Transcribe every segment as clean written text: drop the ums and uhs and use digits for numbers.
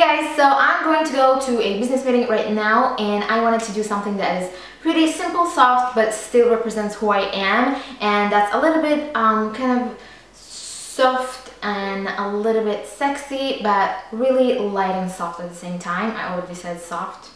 guys, so I'm going to go to a business meeting right now and I wanted to do something that is pretty simple, soft, but still represents who I am, and that's a little bit kind of soft and a little bit sexy, but really light and soft at the same time. I already said soft.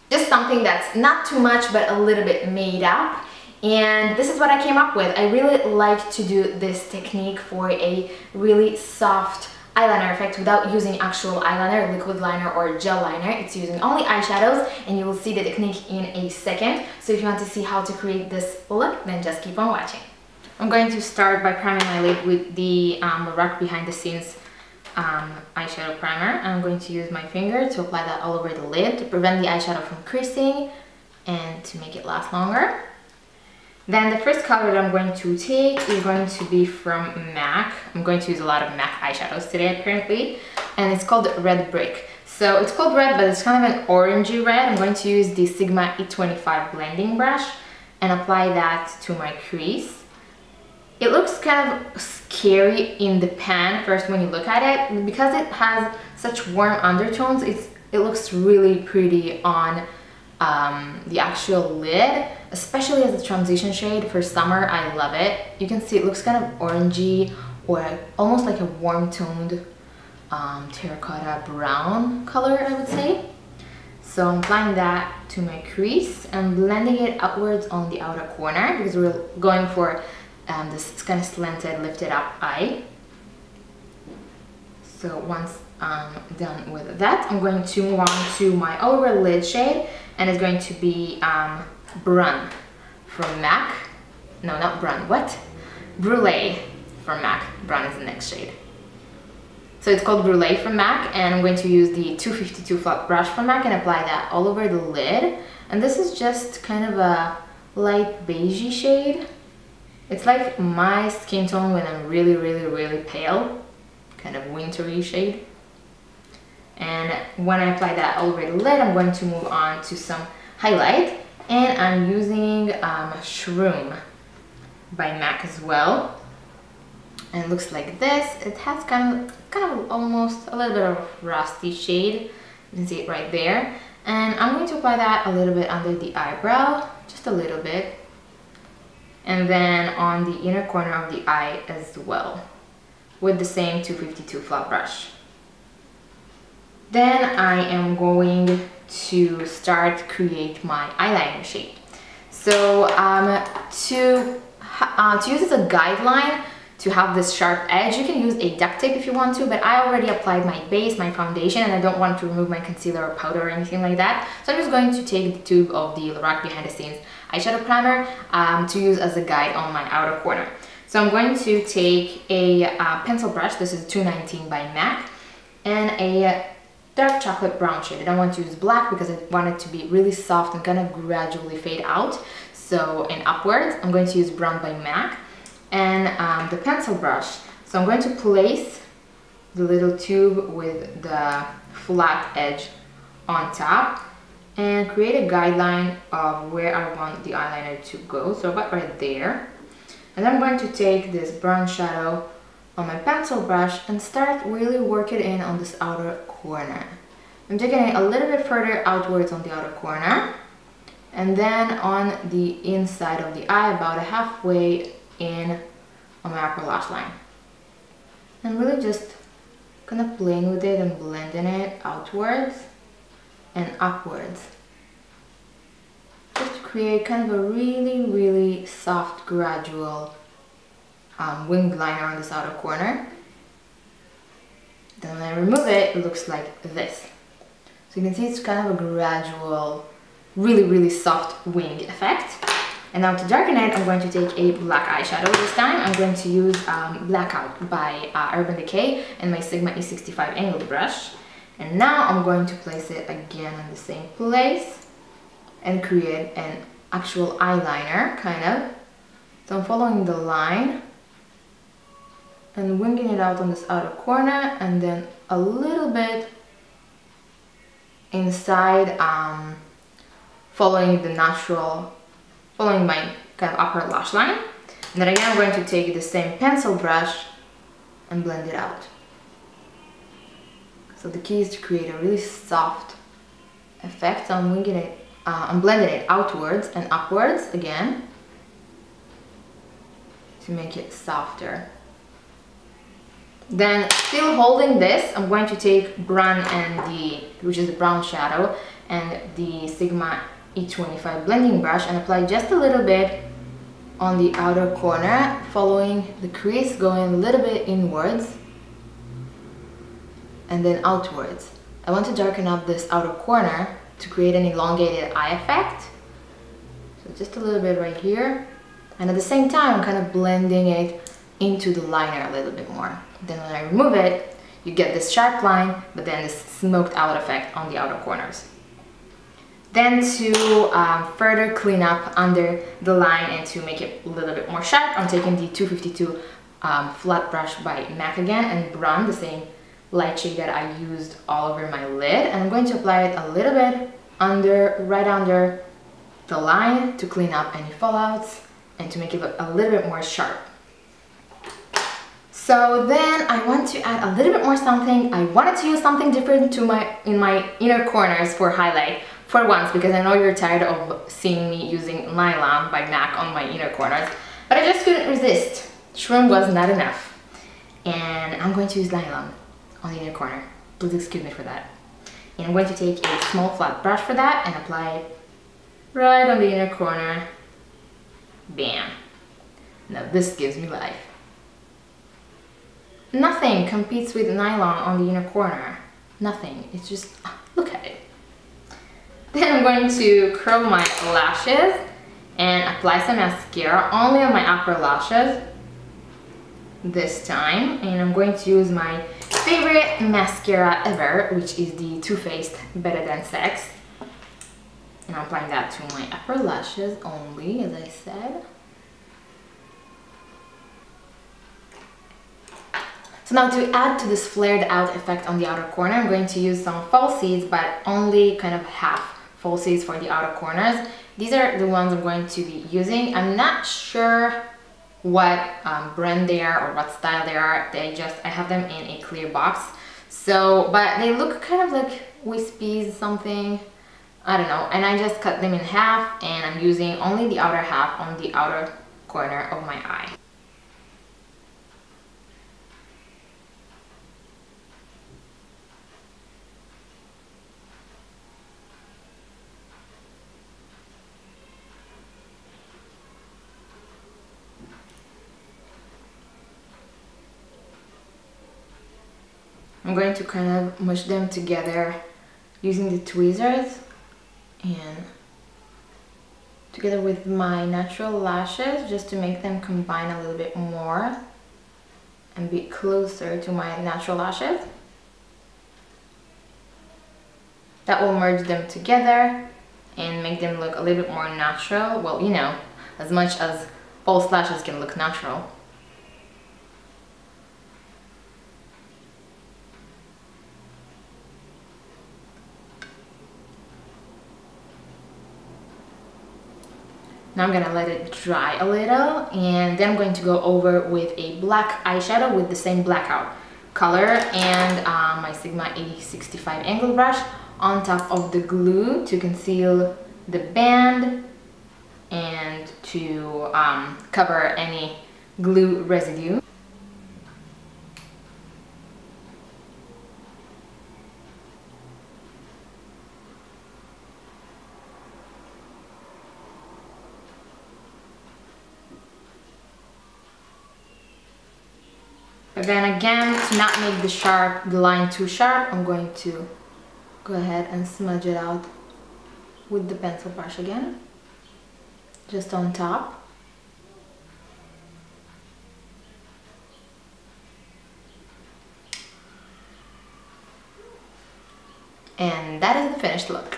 Just something that's not too much but a little bit made up. And this is what I came up with. I really like to do this technique for a really soft eyeliner effect without using actual eyeliner, liquid liner or gel liner. It's using only eyeshadows, and you will see the technique in a second. So if you want to see how to create this look, then just keep on watching. I'm going to start by priming my lid with the Rock Behind the Scenes eyeshadow primer. I'm going to use my finger to apply that all over the lid to prevent the eyeshadow from creasing and to make it last longer. Then the first color that I'm going to take is going to be from MAC. I'm going to use a lot of MAC eyeshadows today apparently, and it's called Red Brick. So it's called red, but it's kind of an orangey red. I'm going to use the Sigma E25 blending brush and apply that to my crease. It looks kind of scary in the pan first when you look at it. Because it has such warm undertones, it looks really pretty on the actual lid, especially as a transition shade for summer. I love it. You can see it looks kind of orangey or almost like a warm toned terracotta brown color, I would say. So I'm applying that to my crease and blending it upwards on the outer corner because we're going for this kind of slanted, lifted up eye. So once I'm done with that, I'm going to move on to my over lid shade, and it's going to be Brun from MAC. No, not Brun, what? Brulee from MAC. Brun is the next shade. So it's called Brulee from MAC, and I'm going to use the 252 flat brush from MAC and apply that all over the lid. And this is just kind of a light beigey shade. It's like my skin tone when I'm really, really, really pale, kind of wintry shade. And when I apply that all over the lid, I'm going to move on to some highlight, and I'm using Shroom by MAC as well. And it looks like this. It has kind of almost a little bit of rusty shade. You can see it right there. And I'm going to apply that a little bit under the eyebrow, just a little bit. And then on the inner corner of the eye as well, with the same 252 flat brush. Then I am going to start create my eyeliner shape. So to use as a guideline to have this sharp edge, you can use a duct tape if you want to, but I already applied my base, my foundation, and I don't want to remove my concealer or powder or anything like that. So I'm just going to take the tube of the Rock Behind the Scenes eyeshadow primer to use as a guide on my outer corner. So I'm going to take a pencil brush. This is 219 by MAC, and a dark chocolate brown shade. I don't want to use black because I want it to be really soft and kind of gradually fade out. So in upwards, I'm going to use brown by MAC and the pencil brush. So I'm going to place the little tube with the flat edge on top and create a guideline of where I want the eyeliner to go. So about right there. And then I'm going to take this brown shadow on my pencil brush and start really working in on this outer corner. I'm taking it a little bit further outwards on the outer corner, and then on the inside of the eye, about halfway in on my upper lash line. And really just kind of playing with it and blending it outwards and upwards. Just to create kind of a really, really soft, gradual winged liner on this outer corner. Then when I remove it, it looks like this. So you can see it's kind of a gradual, really, really soft wing effect. And now to darken it, I'm going to take a black eyeshadow this time. I'm going to use Blackout by Urban Decay and my Sigma E65 angled brush. And now I'm going to place it again in the same place and create an actual eyeliner, kind of. So I'm following the line and winging it out on this outer corner, and then a little bit inside, following my kind of upper lash line. And then again, I'm going to take the same pencil brush and blend it out. So the key is to create a really soft effect. So I'm winging it, I'm blending it outwards and upwards again to make it softer. Then, still holding this, I'm going to take Brown and which is the brown shadow, and the Sigma E25 blending brush and apply just a little bit on the outer corner, following the crease, going a little bit inwards and then outwards. I want to darken up this outer corner to create an elongated eye effect. So just a little bit right here. And at the same time, I'm kind of blending it into the liner a little bit more. Then when I remove it, you get this sharp line, but then this smoked out effect on the outer corners. Then to further clean up under the line and to make it a little bit more sharp, I'm taking the 252 flat brush by MAC again and Brown, the same light shade that I used all over my lid. And I'm going to apply it a little bit right under the line to clean up any fallouts and to make it look a little bit more sharp. So then I want to add a little bit more something. I wanted to use something different in my inner corners for highlight for once, because I know you're tired of seeing me using Nylon by MAC on my inner corners, but I just couldn't resist. Shroom was not enough. And I'm going to use Nylon on the inner corner. Please excuse me for that. And I'm going to take a small flat brush for that and apply it right on the inner corner. Bam. Now this gives me life. Nothing competes with Nylon on the inner corner. Nothing. It's just, look at it. Then I'm going to curl my lashes and apply some mascara only on my upper lashes this time. And I'm going to use my favorite mascara ever, which is the Too Faced Better Than Sex. And I'm applying that to my upper lashes only, as I said. So now to add to this flared out effect on the outer corner, I'm going to use some falsies, but only kind of half falsies for the outer corners. These are the ones I'm going to be using. I'm not sure what brand they are or what style they are. I have them in a clear box. So, but they look kind of like wispies, something, I don't know. And I just cut them in half and I'm using only the outer half on the outer corner of my eye. I'm going to kind of mush them together using the tweezers and together with my natural lashes, just to make them combine a little bit more and be closer to my natural lashes. That will merge them together and make them look a little bit more natural. Well, you know, as much as false lashes can look natural. Now I'm gonna let it dry a little and then I'm going to go over with a black eyeshadow with the same blackout color and my Sigma E65 angle brush on top of the glue to conceal the band and to cover any glue residue. But then again, to not make the line too sharp, I'm going to go ahead and smudge it out with the pencil brush again, just on top. And that is the finished look.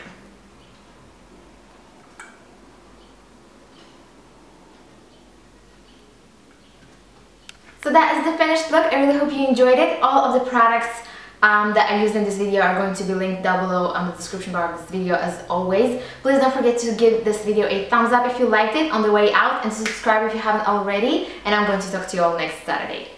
So that is the finished look. I really hope you enjoyed it. All of the products that I used in this video are going to be linked down below in the description bar of this video as always. Please don't forget to give this video a thumbs up if you liked it on the way out and subscribe if you haven't already. And I'm going to talk to you all next Saturday.